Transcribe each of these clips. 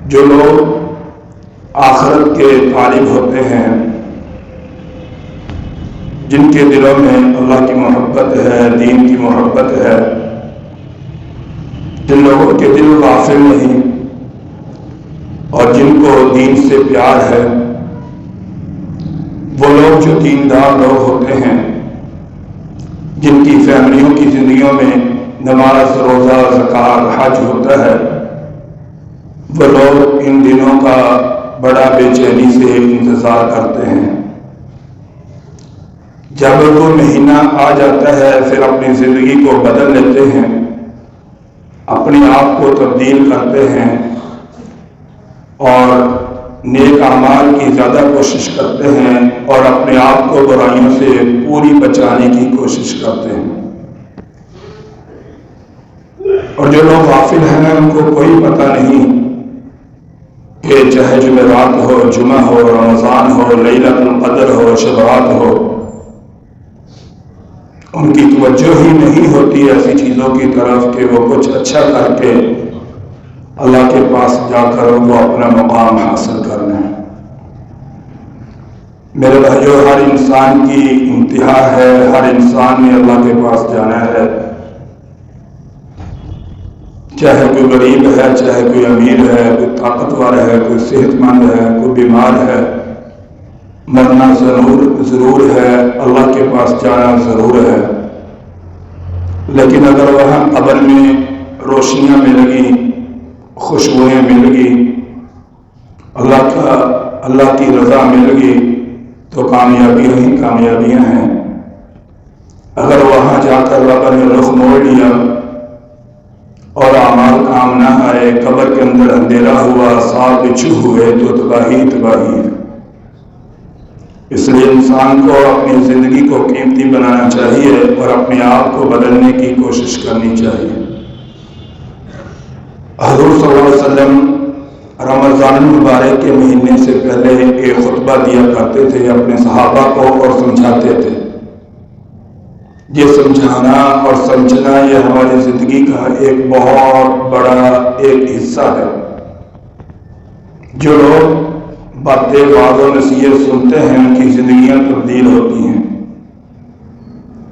جو لوگ آخرت کے طالب ہوتے ہیں، جن کے دلوں میں اللہ کی محبت ہے، دین کی محبت ہے، جن لوگوں کے دل غافل نہیں اور جن کو دین سے پیار ہے، وہ لوگ جو دیندار لوگ ہوتے ہیں، جن کی فیملیوں کی زندگیوں میں نماز، روزہ، زکوٰۃ، حج ہوتا ہے، وہ لوگ ان دنوں کا بڑا بے چینی سے انتظار کرتے ہیں۔ جب وہ مہینہ آ جاتا ہے پھر اپنی زندگی کو بدل لیتے ہیں، اپنے آپ کو تبدیل کرتے ہیں اور نیک اعمال کی زیادہ کوشش کرتے ہیں اور اپنے آپ کو برائیوں سے پوری بچانے کی کوشش کرتے ہیں۔ اور جو لوگ غافل ہیں ان کو کوئی پتہ نہیں کہ چاہے جمعرات ہو، جمعہ ہو، رمضان ہو، لیلۃ القدر ہو، شبرات ہو، ان کی توجہ ہی نہیں ہوتی ایسی چیزوں کی طرف کہ وہ کچھ اچھا کر کے اللہ کے پاس جا کر وہ اپنا مقام حاصل کر لیں۔ میرے بھائیو، ہر انسان کی انتہا ہے، ہر انسان نے اللہ کے پاس جانا ہے، چاہے کوئی غریب ہے، چاہے کوئی امیر ہے، کوئی طاقتور ہے، کوئی صحت مند ہے، کوئی بیمار ہے، مرنا ضرور ہے، اللہ کے پاس جانا ضرور ہے۔ لیکن اگر وہاں قبر میں روشنیاں مل گی، خوشبوئیں مل گی، اللہ کی رضا مل گئی تو کامیابیاں ہی کامیابیاں ہیں۔ اگر وہاں جا کر رب نے رخ موڑ لیا اور اعمال کام نہ آئے، قبر کے اندر اندھیرا ہوا، سانپ بچھو ہوئے، تو تباہی ہے۔ اس لیے انسان کو اپنی زندگی کو قیمتی بنانا چاہیے اور اپنے آپ کو بدلنے کی کوشش کرنی چاہیے۔ حضور صلی اللہ علیہ وسلم رمضان المبارک کے مہینے سے پہلے ایک خطبہ دیا کرتے تھے اپنے صحابہ کو اور سمجھاتے تھے۔ یہ سمجھانا اور سمجھنا یہ ہماری زندگی کا ایک بہت بڑا ایک حصہ ہے۔ جو لوگ باتیں وعظ و نصیحت سنتے ہیں ان کی زندگیاں تبدیل ہوتی ہیں،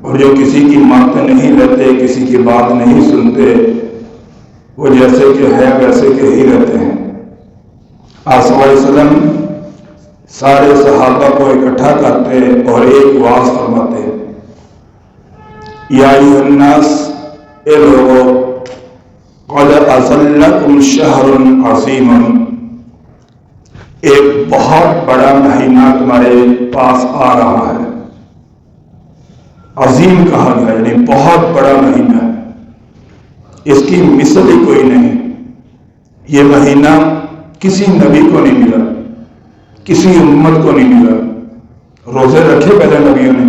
اور جو کسی کی بات نہیں لیتے، کسی کی بات نہیں سنتے، وہ جیسے کہ ہے ویسے کہ ہی رہتے ہیں۔ آپ صلی اللہ علیہ وسلم سارے صحابہ کو اکٹھا کرتے اور ایک واعظ فرماتے، یا ایھا الناس، اے لوگو، قد اظلکم شہر عظیم، ایک بہت بڑا مہینہ تمہارے پاس آ رہا ہے۔ عظیم کہا گیا یعنی بہت بڑا مہینہ ہے، اس کی مثل ہی کوئی نہیں۔ یہ مہینہ کسی نبی کو نہیں ملا، کسی امت کو نہیں ملا۔ روزے رکھے پہلے نبیوں نے،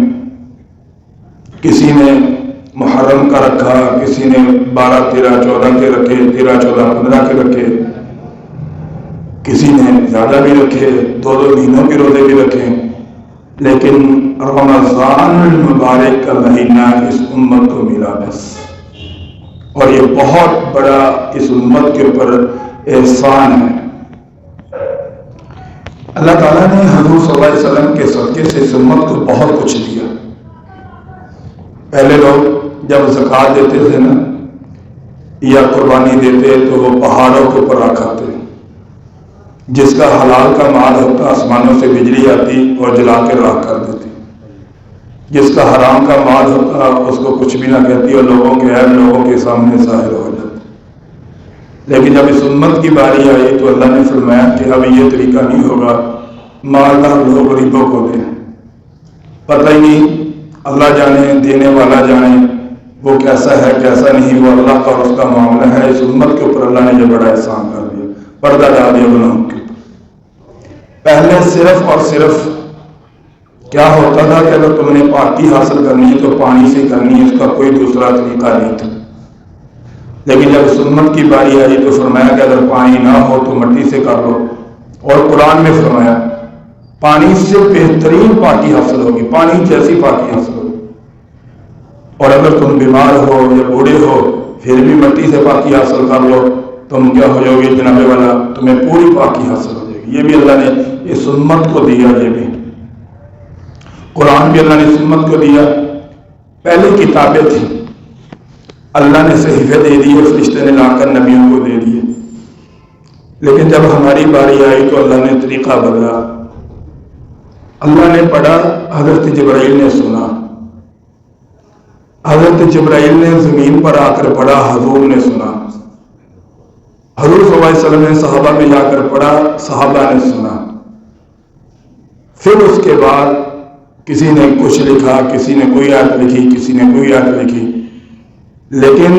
کسی نے محرم کا رکھا، کسی نے 12، 13، 14 کے رکھے، 13، 14، 15 کے رکھے، کسی نے زیادہ بھی رکھے، 2 مہینوں کے روزے بھی رکھے، لیکن رمضان المبارک کا مہینہ اس امت کو ملا بس۔ اور یہ بہت بڑا اس امت کے اوپر احسان ہے۔ اللہ تعالیٰ نے حضور صلی اللہ علیہ وسلم کے صدقے سے اس امت کو بہت کچھ دیا۔ پہلے لوگ جب زکوٰۃ دیتے تھے نا یا قربانی دیتے تو وہ پہاڑوں کے اوپر رکھاتے، جس کا حلال کا مال ہوتا آسمانوں سے بجلی آتی اور جلا کے راکھ کر دیتی، جس کا حرام کا مال ہوتا اس کو کچھ بھی نہ کہتی اور لوگوں کے عیب لوگوں کے سامنے ظاہر ہو جاتی۔ لیکن جب اس امت کی باری آئی تو اللہ نے فرمایا کہ اب یہ طریقہ نہیں ہوگا، مالدار لوگ غریبوں کو دیں۔ پتہ ہی نہیں، اللہ جانے، دینے والا جانے وہ کیسا ہے کیسا نہیں، وہ اللہ کا اور اس کا معاملہ ہے۔ اس امت کے اوپر اللہ نے جو بڑا احسان کر دیا، پردہ ڈال دیا گناہوں کے۔ پہلے صرف اور صرف کیا ہوتا تھا کہ اگر تم نے پاکی حاصل کرنی ہے تو پانی سے کرنی ہے، اس کا کوئی دوسرا طریقہ نہیں تھا۔ لیکن جب اس امت کی باری آئی تو فرمایا کہ اگر پانی نہ ہو تو مٹی سے کر لو، اور قرآن میں فرمایا پانی سے بہترین پاکی حاصل ہوگی، پانی جیسی پاکی حاصل ہوگی۔ اور اگر تم بیمار ہو یا بوڑھے ہو پھر بھی مٹی سے پاکی حاصل کر لو، تم کیا ہو جاؤ گے جناب والا، تمہیں پوری پاکی حاصل ہو جائے گی۔ یہ بھی اللہ نے اس امت کو دیا، یہ بھی قرآن بھی اللہ نے اس امت کو دیا۔ پہلے کتابیں تھیں، اللہ نے صحیفے دے دیے، فرشتے نے لا کر نبیوں کو دے دیے، لیکن جب ہماری باری آئی تو اللہ نے طریقہ بدلا۔ اللہ نے پڑھا، حضرت جبرائیل نے سنا، حضرت جبرائیل نے زمین پر آ کر پڑھا، حضور نے سنا، حضور صلی اللہ علیہ وسلم نے صحابہ میں جا کر پڑھا، صحابہ نے سنا۔ پھر اس کے بعد کسی نے کچھ لکھا، کسی نے کوئی آیت لکھی، کسی نے کوئی آیت لکھی، لیکن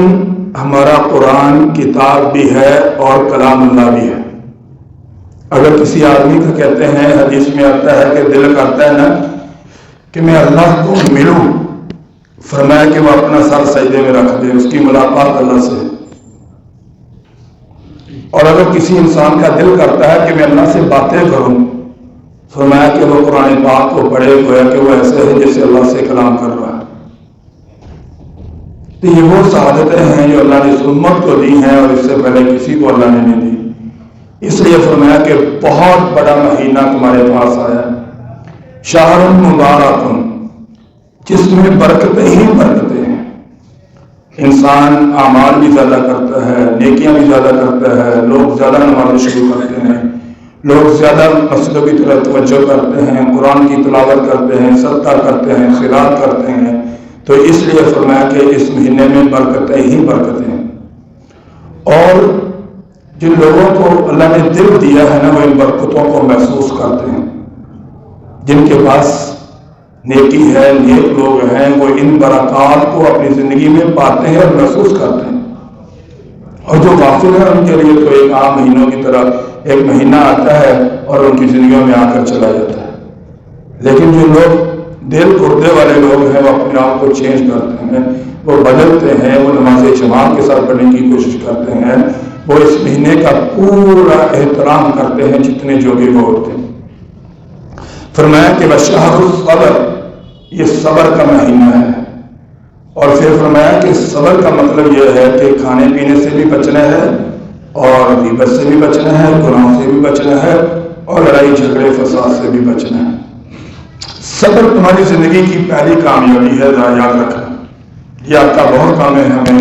ہمارا قرآن کتاب بھی ہے اور کلام اللہ بھی ہے۔ اگر کسی آدمی کا کہتے ہیں، حدیث میں آتا ہے کہ دل کرتا ہے نا کہ میں اللہ کو ملوں، فرمایا کہ وہ اپنا سر سجدے میں رکھ دے، اس کی ملاقات اللہ سے۔ اور اگر کسی انسان کا دل کرتا ہے کہ میں اللہ سے باتیں کروں، فرمایا کہ وہ قرآن پاک کو پڑھے، گویا کہ وہ ایسے ہے جیسے اللہ سے کلام کر رہا ہے۔ تو یہ وہ سعادتیں ہیں جو اللہ نے اس امت کو دی ہیں، اور اس سے پہلے کسی کو اللہ نے نہیں دی۔ اس لیے فرمایا کہ بہت بڑا مہینہ تمہارے پاس آیا، شہر مبارک، جس میں برکتیں ہی برکتیں ہیں۔ انسان اعمال بھی زیادہ کرتا ہے، نیکیاں بھی زیادہ کرتا ہے، لوگ زیادہ نمازیں شروع کرتے ہیں، لوگ زیادہ مسجدوں کی طرف توجہ کرتے ہیں، قرآن کی تلاوت کرتے ہیں، صدقہ کرتے ہیں، خیرات کرتے ہیں۔ تو اس لیے فرمایا کہ اس مہینے میں برکتیں ہی برکتیں ہیں، اور جن لوگوں کو اللہ نے دل دیا ہے نا، وہ ان برکتوں کو محسوس کرتے ہیں۔ جن کے پاس نیکی ہے، نیک لوگ ہیں، وہ ان برکات کو اپنی زندگی میں پاتے ہیں اور محسوس کرتے ہیں۔ اور جو غافل ہیں ان کے لیے تو ایک عام مہینوں کی طرح ایک مہینہ آتا ہے اور ان کی زندگیوں میں آ کر چلا جاتا ہے۔ لیکن جو لوگ دل گردے والے لوگ ہیں، وہ اپنے آپ کو چینج کرتے ہیں، وہ بدلتے ہیں، وہ نماز جماعت کے ساتھ پڑھنے کی کوشش کرتے ہیں، وہ اس مہینے کا پورا احترام کرتے ہیں جتنے جو بھی وہ ہوتے ہیں۔ فرمایا کہ بشہر الصبر، یہ صبر کا مہینہ ہے۔ اور پھر فرمایا کہ صبر کا مطلب یہ ہے کہ کھانے پینے سے بھی بچنا ہے، اور غیبت سے بھی بچنا ہے، گناہوں سے بھی بچنا ہے، اور لڑائی جھگڑے فساد سے بھی بچنا ہے۔ صبر تمہاری زندگی کی پہلی کامیابی ہے، یاد رکھنا۔ یہ آپ کا بہت کام ہے۔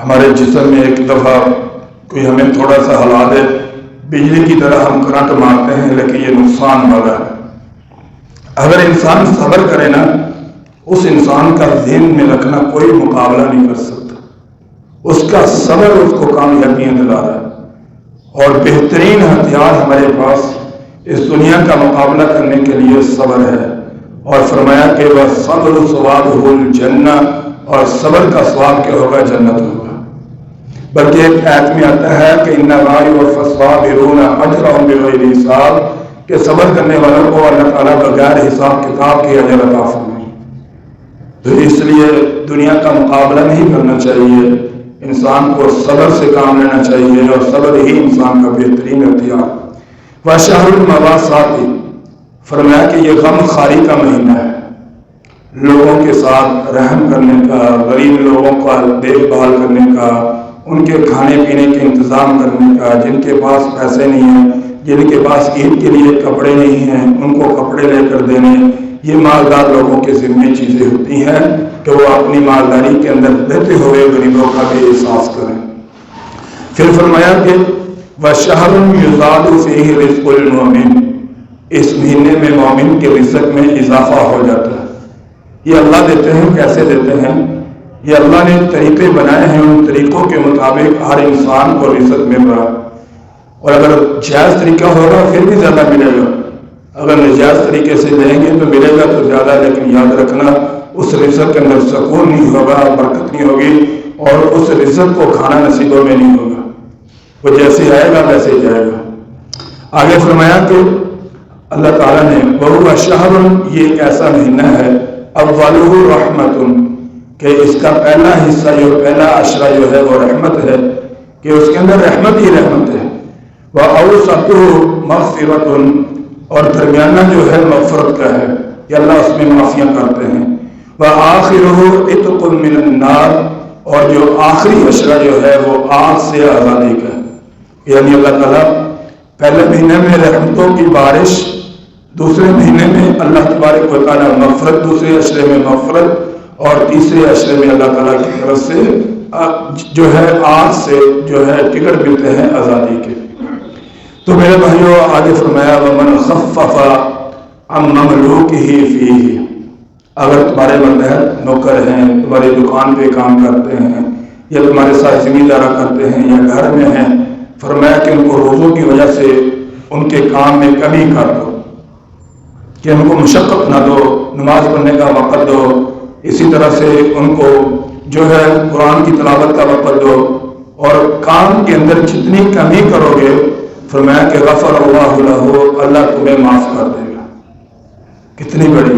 ہمارے جسم میں ایک دفعہ کوئی ہمیں تھوڑا سا ہلا دے، بجلی کی طرح ہم کرنٹ مارتے ہیں، لیکن یہ نقصان والا ہے۔ اگر انسان صبر کرے نا، اس انسان کا ذہن میں رکھنا کوئی مقابلہ نہیں کر سکتا۔ اس کا صبر اس کو کامیابیاں دلا رہا ہے، اور بہترین ہتھیار ہمارے پاس اس دنیا کا مقابلہ کرنے کے لیے صبر ہے۔ اور فرمایا کہ وہ صبر ثوابہ الجنہ، اور صبر کا ثواب کیا ہوگا؟ جنت ہوگا۔ بلکہ ایک آیت میں آتا ہے کہ ان الصابرین الصابرون اجرهم بغیر حساب، کہ صبر کرنے والوں کو اللہ تعالیٰ بغیر حساب کتاب کے اجر عطا فرمائے۔ تو اس لیے دنیا کا مقابلہ نہیں کرنا چاہیے، انسان کو صبر سے کام لینا چاہیے، اور صبر ہی انسان کا بہترین ہتھیار۔ وشہر المواساۃ، فرمایا کہ یہ غم خواری کا مہینہ ہے، لوگوں کے ساتھ رحم کرنے کا، غریب لوگوں کا دیکھ بھال کرنے کا، ان کے کھانے پینے کے انتظام کرنے کا، جن کے پاس پیسے نہیں ہیں، جن کے پاس عید کے لیے کپڑے نہیں ہیں، ان کو کپڑے لے کر دینے۔ یہ مالدار لوگوں کے ذمہ چیزیں ہوتی ہیں کہ وہ اپنی مالداری کے اندر رہتے ہوئے غریبوں کا بھی احساس کریں۔ پھر فرمایا کہ وَشَهْرٌ يُزَادُ فِيهِ رِزْقُ الْمُؤْمِنِ، اس مہینے میں مومن کے رزق میں اضافہ ہو جاتا ہے۔ یہ اللہ دیتے ہیں، کیسے دیتے ہیں؟ یہ اللہ نے طریقے بنائے ہیں، ان طریقوں کے مطابق ہر انسان کو رزق مل رہا ہے۔ اور اگر جائز طریقہ ہوگا پھر بھی زیادہ ملے گا، اگر ناجائز طریقے سے لیں گے تو ملے گا تو زیادہ، لیکن یاد رکھنا اس رزق کے اندر سکون نہیں ہوگا، برکت نہیں ہوگی، اور اس رزق کو کھانا نصیبوں میں نہیں ہوگا، وہ جیسے آئے گا ویسے ہی جائے گا۔ آگے فرمایا کہ اللہ تعالیٰ نے وَهُوَ شَهْرٌ، یہ ایک ایسا مہینہ ہے، أَوَّلُهُ رَحْمَةٌ، کہ اس کا پہلا حصہ جو پہلا عشرہ جو ہے وہ رحمت ہے، کہ اس کے اندر رحمت ہی رحمت ہے۔ وَأَوْسَطُهُ مَغْفِرَةٌ، اور درمیانہ جو ہے مغفرت کا ہے، کہ اللہ اس میں معافیاں کرتے ہیں۔ وَآخِرُهُ عِتْقٌ مِّنَ النَّارِ، اور جو آخری عشرہ جو ہے وہ آگ سے آزادی کا ہے، یعنی اللہ تعالیٰ پہلے مہینے میں رحمتوں کی بارش، دوسرے مہینے میں اللہ تبارک و تعالیٰ مغفرت، دوسرے عشرے میں مغفرت، اور تیسرے عشرے میں اللہ تعالیٰ کی طرف سے جو ہے آگ سے جو ہے ٹکٹ ملتے ہیں آزادی کے۔ تو میرے بھائیوں آگے فرمایا وَمَنْ خَفَّفَ عَنْ مَمْلُوكِهِ فِيهِ، اگر تمہارے ماتحت نوکر ہیں، تمہاری دکان پہ کام کرتے ہیں، یا تمہارے ساتھ زمیندارہ کرتے ہیں، یا گھر میں ہیں، فرمایا کہ ان کو روزوں کی وجہ سے ان کے کام میں کمی کر دو، کہ ان کو مشقت نہ دو، نماز پڑھنے کا وقت دو، اسی طرح سے ان کو جو ہے قرآن کی تلاوت کا وقت دو، اور کام کے اندر جتنی کمی کرو گے فرمایا کہ غفر اللہ لہ، اللہ تمہیں معاف کر دے گا۔ کتنی بڑی،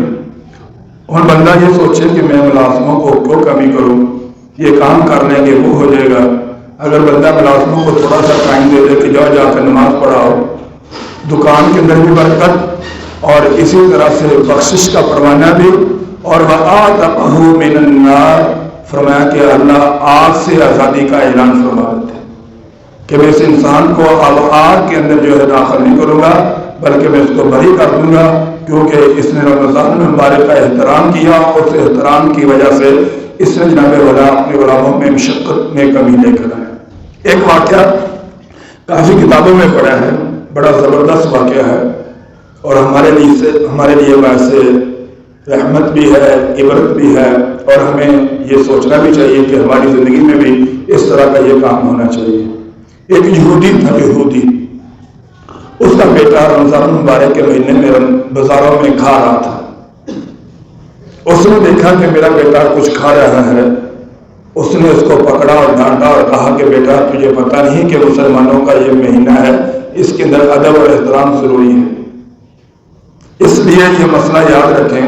اور بندہ یہ سوچے کہ میں ملازموں کو کیوں کمی کروں، یہ کام کر لیں گے وہ ہو جائے گا۔ اگر بندہ ملازموں کو تھوڑا سا ٹائم دے دے کہ جاؤ جا کر نماز پڑھاؤ، دکان کے اندر بھی برکت، اور اسی طرح سے بخشش کا پروانہ بھی، اور وَآتَقَهُ مِنَ النَّارِ، فرمایا کہ اللہ آگ سے آزادی کا اعلان فرما دیتے ہیں کہ میں اس انسان کو اب آگ کے اندر جو ہے داخل نہیں کروں گا، بلکہ میں اس کو بری کر دوں گا، کیونکہ اس نے رمضان مبارک کا احترام کیا، اور اس احترام کی وجہ سے اس نے جناب والا اپنے غلاموں میں مشقت میں کمی لے کر آیا۔ ایک واقعہ کافی کتابوں میں پڑھا ہے، بڑا زبردست واقعہ ہے، اور ہمارے لیے باعث رحمت بھی ہے، عبرت بھی ہے، اور ہمیں یہ سوچنا بھی چاہیے کہ ہماری زندگی میں بھی اس طرح کا یہ کام ہونا چاہیے۔ ایک یہودی تھا، یہودی، اس کا بیٹا رمضان مبارک کے مہینے میں بازاروں میں کھا رہا تھا۔ اس نے دیکھا کہ میرا بیٹا کچھ کھا رہا ہے، اس نے اس کو پکڑا اور ڈانٹا اور کہا کہ بیٹا تجھے پتہ نہیں کہ مسلمانوں کا یہ مہینہ ہے، اس کے اندر ادب اور احترام ضروری ہے۔ اس لیے یہ مسئلہ یاد رکھیں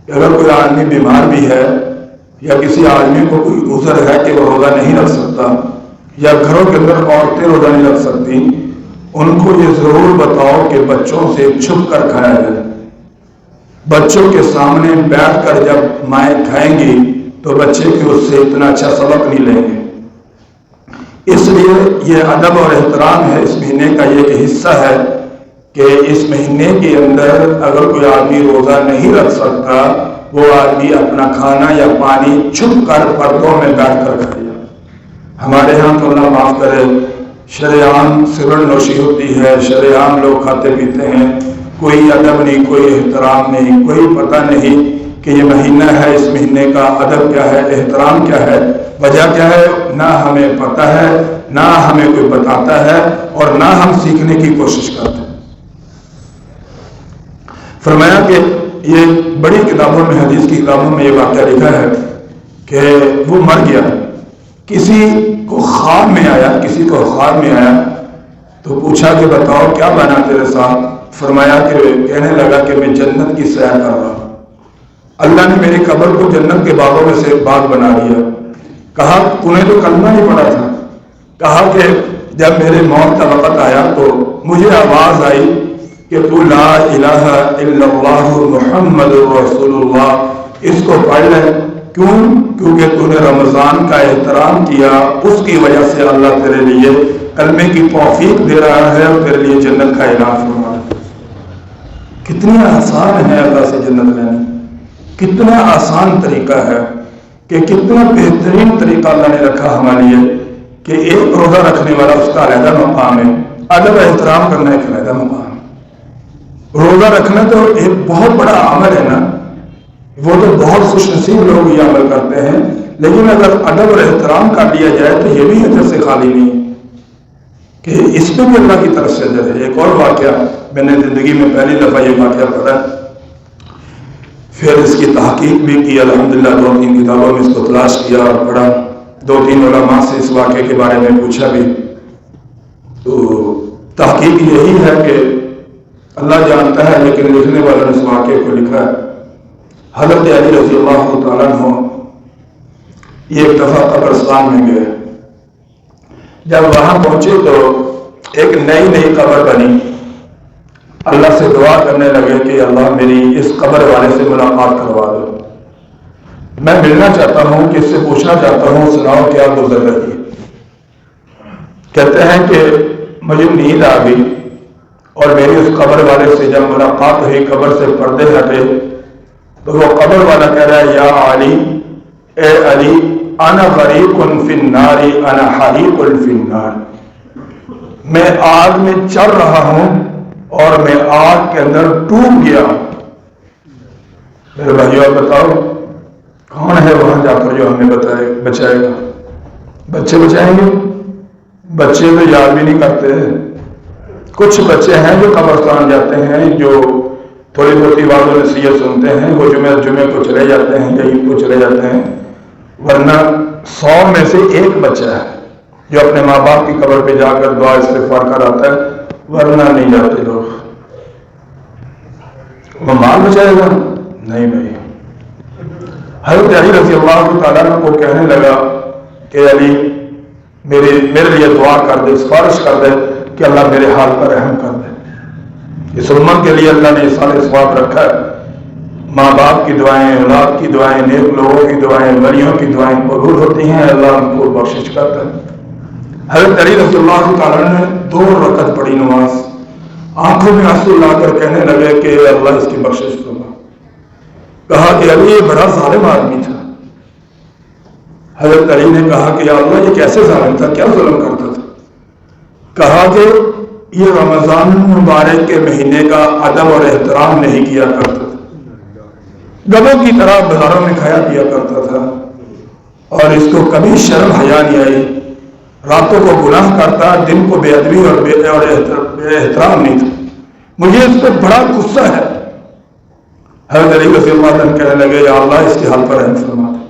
کہ اگر کوئی آدمی بیمار بھی ہے، یا کسی آدمی کو کوئی عذر ہے کہ وہ روزہ نہیں رکھ سکتا، یا گھروں کے اندر عورتیں روزہ نہیں رکھ سکتی، ان کو یہ ضرور بتاؤ کہ بچوں سے چھپ کر کھایا جائے۔ بچوں کے سامنے بیٹھ کر جب مائیں کھائیں گی تو بچے کی اس سے اتنا اچھا سبق نہیں لیں گے۔ اس لیے یہ ادب اور احترام ہے، اس مہینے کا یہ ایک حصہ ہے کہ اس مہینے کے اندر اگر کوئی آدمی روزہ نہیں رکھ سکتا، وہ آدمی اپنا کھانا یا پانی چھپ کر پردوں میں بیٹھ کر کھائے۔ ہمارے ہاں تو اللہ معاف کرے، شرعام سگڑ نوشی ہوتی ہے، شرعام لوگ کھاتے پیتے ہیں، کوئی ادب نہیں، کوئی احترام نہیں، کوئی پتہ نہیں کہ یہ مہینہ ہے، اس مہینے کا ادب کیا ہے، احترام کیا ہے، وجہ کیا ہے، نہ ہمیں پتہ ہے، نہ ہمیں کوئی بتاتا ہے، اور نہ ہم سیکھنے کی کوشش کرتے ہیں۔ فرمایا کہ یہ بڑی کتابوں میں، حدیث کی کتابوں میں یہ واقعہ لکھا ہے کہ وہ مر گیا، کسی کو خواب میں آیا تو پوچھا کہ بتاؤ کیا بنا تیرے ساتھ؟ فرمایا کہ کہنے لگا کہ میں جنت کی سیر کر رہا ہوں، اللہ نے میری قبر کو جنت کے باغوں میں سے ایک باغ بنا دیا۔ کہا تو نے تو کلمہ نہیں پڑھا تھا۔ کہا کہ جب میرے موت کا وقت آیا تو مجھے آواز آئی کہ تو لا الہ الا اللہ محمد رسول اللہ، اس کو پڑھ لے۔ کیوں؟ کیونکہ تو نے رمضان کا احترام کیا، اس کی وجہ سے اللہ تیرے لیے کلمے کی توفیق دے رہا ہے اور تیرے لیے جنت کا اعلان فرما رہا ہے۔ کتنی آسان ہے اللہ سے جنت لینا، کتنا آسان طریقہ ہے، کہ کتنا بہترین طریقہ اللہ نے رکھا ہمارے لیے کہ ایک روزہ رکھنے والا اس کا علیحدہ مقام ہے، ادب احترام کرنا ایک علیحدہ مقام ہے۔ روزہ رکھنا تو ایک بہت بڑا عمل ہے نا، وہ تو بہت خوش نصیب لوگ یہ عمل کرتے ہیں، لیکن اگر ادب اور احترام کر لیا جائے تو یہ بھی اجر سے خالی نہیں کہ اس میں بھی اللہ کی طرف سے اجر ہے۔ ایک اور واقعہ میں نے زندگی میں پہلی دفعہ یہ واقعہ پڑھا، پھر اس کی تحقیق بھی کی، الحمدللہ 2-3 کتابوں میں اس کو تلاش کیا اور پڑھا، 2-3 علماء سے اس واقعے کے بارے میں پوچھا بھی، تو تحقیق یہی ہے کہ اللہ جانتا ہے، لیکن لکھنے والوں نے اس واقعے کو لکھا ہے۔ حضرت علی رضی اللہ تعالیٰ عنہ یہ ایک دفعہ قبرستان میں گئے، جب وہاں پہنچے تو ایک نئی قبر بنی، اللہ سے دعا کرنے لگے کہ اللہ میری اس قبر والے سے ملاقات کروا دو۔ میں ملنا چاہتا ہوں کہ اس سے پوچھنا چاہتا ہوں، سناؤ کیا گزر رہی ہے۔ کہتے ہیں کہ مجھے نیند آ گئی اور میری اس قبر والے سے جب ملاقات ہوئی، قبر سے پردے ہٹے تو وہ قبر والا کہہ رہا ہے یا علی، اے علی، انا غریق فی النار انا حریق فی النار، میں آگ میں چل رہا ہوں اور میں آگ کے اندر ڈوب گیا ہوں۔ میرے بھائیو آپ بتاؤ کون ہے وہاں جا کر جو ہمیں بچائے گا؟ بچے بچائیں گے؟ بچے تو یاد بھی نہیں کرتے۔ کچھ بچے ہیں جو قبرستان جاتے ہیں، جو تھوڑی بہت واضح نصیحت سنتے ہیں، وہ جمعے کو چلے جاتے ہیں یا عید کو چلے جاتے ہیں، ورنہ 100 میں سے ایک بچہ ہے جو اپنے ماں باپ کی قبر پہ جا کر دعا استغفار کر آتا ہے، ورنہ نہیں جاتے لوگ۔ وہ مال بچائے گا؟ نہیں بھائی۔ حضرت علی رضی اللہ تعالیٰ عنہ کو کہنے لگا کہ علی میرے لیے دعا کر دے، سفارش کر دے کہ اللہ میرے حال پر رحم کر دے۔ اس امت کے لیے اللہ نے یہ سارے ثواب رکھا ہے، ماں باپ کی دعائیں، اولاد کی دعائیں، نیک لوگوں کی دعائیں، ولیوں کی دعائیں قبول ہوتی ہیں، اللہ ان کو بخشش کرتا ہے۔ حضرت علی رضی اللہ تعالیٰ نے 2 رکعت پڑھی نماز، آنکھوں میں آنسو لا کر کہنے لگے کہ اللہ اس کی بخشش کرنا۔ کہا کہ علی یہ بڑا ظالم آدمی تھا۔ حضرت علی نے کہا کہ یا اللہ یہ کیسے ظالم تھا، کیا ظلم کرتا تھا؟ کہا کہ یہ رمضان مبارک کے مہینے کا ادب اور احترام نہیں کیا کرتا تھا، گدھوں کی طرح بازاروں میں کھایا پیا کرتا تھا اور اس کو کبھی شرم حیا نہیں آئی، راتوں کو گناہ کرتا، دن کو بے ادبی اور بے احترام نہیں تھا، مجھے اس پہ بڑا غصہ ہے۔ حضرت علی رضی اللہ عنہ کہنے لگے یا اللہ اس کے حال پر رحم فرما دے۔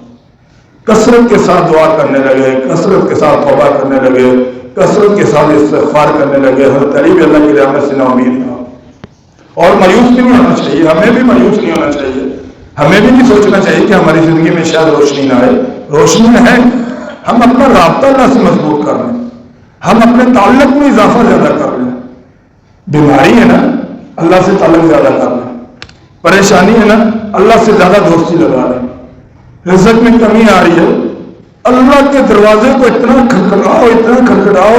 کثرت کے ساتھ دعا کرنے لگے، کثرت کے ساتھ توبہ کرنے لگے، کثرت کے ساتھ استغفار کرنے لگے۔ حضرت علی بھی اللہ کی رحمت سے نا امید تھا اور مایوس نہیں ہونا چاہیے، ہمیں بھی مایوس نہیں ہونا چاہیے، ہمیں بھی نہیں سوچنا چاہیے کہ ہماری زندگی میں شاید روشنی نہ آئے، روشنی ہے۔ ہم اپنا رابطہ اللہ سے مضبوط کر لیں، ہم اپنے تعلق میں اضافہ زیادہ کر لیں۔ بیماری ہے نا، اللہ سے تعلق زیادہ کر لیں، پریشانی ہے نا، اللہ سے زیادہ دوستی لگا لیں، رزق میں کمی آ رہی ہے، اللہ کے دروازے کو اتنا کھٹکھٹاؤ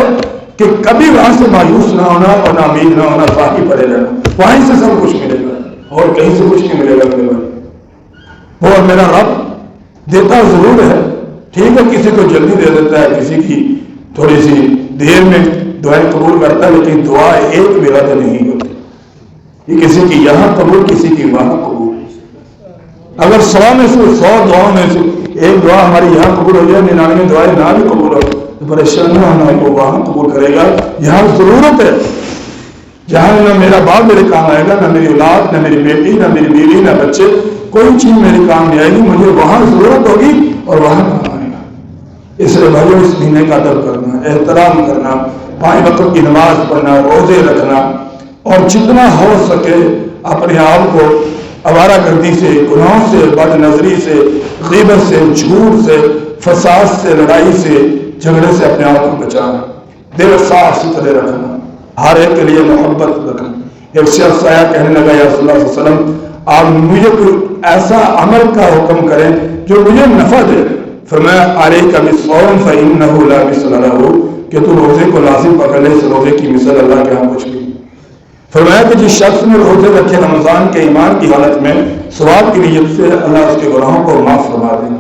کہ کبھی وہاں سے مایوس نہ ہونا اور نا امید نہ ہونا، باقی پڑے رہنا، وہیں سے سب کچھ ملے گا اور کہیں سے کچھ نہیں ملے گا میرے بھائی۔ وہ میرا رب دیتا ضرور ہے، ٹھیک ہے، کسی کو جلدی دے دیتا ہے، کسی کی تھوڑی سی دیر میں دعائیں قبول کرتا ہے، لیکن دعا ایک بھی رد نہیں ہوتی، یہ کسی کی یہاں قبول، کسی کی وہاں قبول۔ اگر 100 میں سے 100 دعاؤں میں سے ایک دعا ہماری یہاں قبول ہو جائے، 99 دعائیں نہ بھی قبول ہو تو پریشان نہ ہونا، وہ وہاں قبول کرے گا۔ یہاں ضرورت ہے، جہاں نہ میرا باپ میرے کام آئے گا، نہ میری اولاد، نہ میری بیٹی، نہ میری بیوی، نہ بچے، کوئی چیز میرے کام نہیں آئے گی، مجھے وہاں ضرورت ہوگی اور وہاں کام آئے گا۔ اس لیے بھائیو اس مہینے کا ادب کرنا، احترام کرنا، 5 وقت کی نماز پڑھنا، روزے رکھنا، اور جتنا ہو سکے اپنے آپ کو آوارہ گردی سے، گناہوں سے، بد نظری سے، غیبت سے، جھوٹ سے، فساد سے، لڑائی سے، جھگڑے سے اپنے آپ کو بچانا، دل صاف ستھرے رکھنا، ہر ایک کے لیے محبت رکھنا۔ ایک شخص آیا کہنے لگا یا رسول اللہ صلی اللہ علیہ وسلم آپ مجھے کوئی ایسا عمل کا حکم کریں جو مجھے نفع دے۔ فرمایا علیک بالصوم فإنہ لا مثل لہ، کہ تو روزے کو لازم پکڑ لے، اس روزے کی مثل اللہ کے ہاں کچھ نہیں۔ فرمایا کہ جس شخص نے روزے رکھے رمضان کے ایمان کی حالت میں، ثواب کی نیت سے اللہ اس کے گناہوں کو معاف فرما دے۔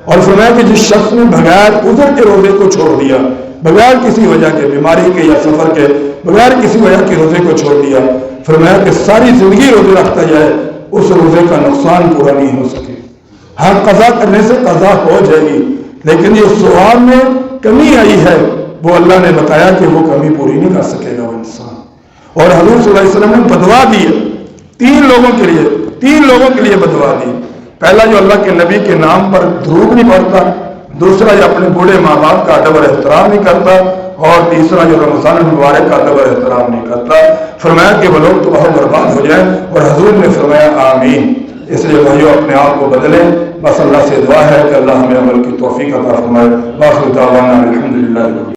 اور فرمایا کہ جس شخص نے بغیر عذر کے روزے کو چھوڑ دیا، بغیر کسی وجہ کے، بیماری کے یا سفر کے، بغیر کسی وجہ کے روزے کو چھوڑ دیا، فرمایا کہ ساری زندگی روزے رکھتا جائے، اس روزے کا نقصان پورا نہیں ہو سکے۔ ہاں قضا کرنے سے قضا ہو جائے گی، لیکن یہ ثواب میں کمی آئی ہے، وہ اللہ نے بتایا کہ وہ کمی پوری نہیں کر سکے گا وہ انسان۔ اور حضور صلی اللہ علیہ وسلم نے بدوا دی ہے 3 لوگوں کے لیے بدوا دی۔ پہلا جو اللہ کے نبی کے نام پر درود نہیں پڑھتا، دوسرا جو اپنے بوڑھے ماں باپ کا ادب اور احترام نہیں کرتا، اور تیسرا جو رمضان المبارک کا ادب اور احترام نہیں کرتا۔ فرمایا کہ وہ لوگ تو بہت برباد ہو جائیں، اور حضور نے فرمایا آمین۔ اس لیے بھائیو اپنے آپ کو بدلیں، بس اللہ سے دعا ہے کہ اللہ ہمیں عمل کی توفیق عطا فرمائے۔ باخر دعوانا الحمدللہ۔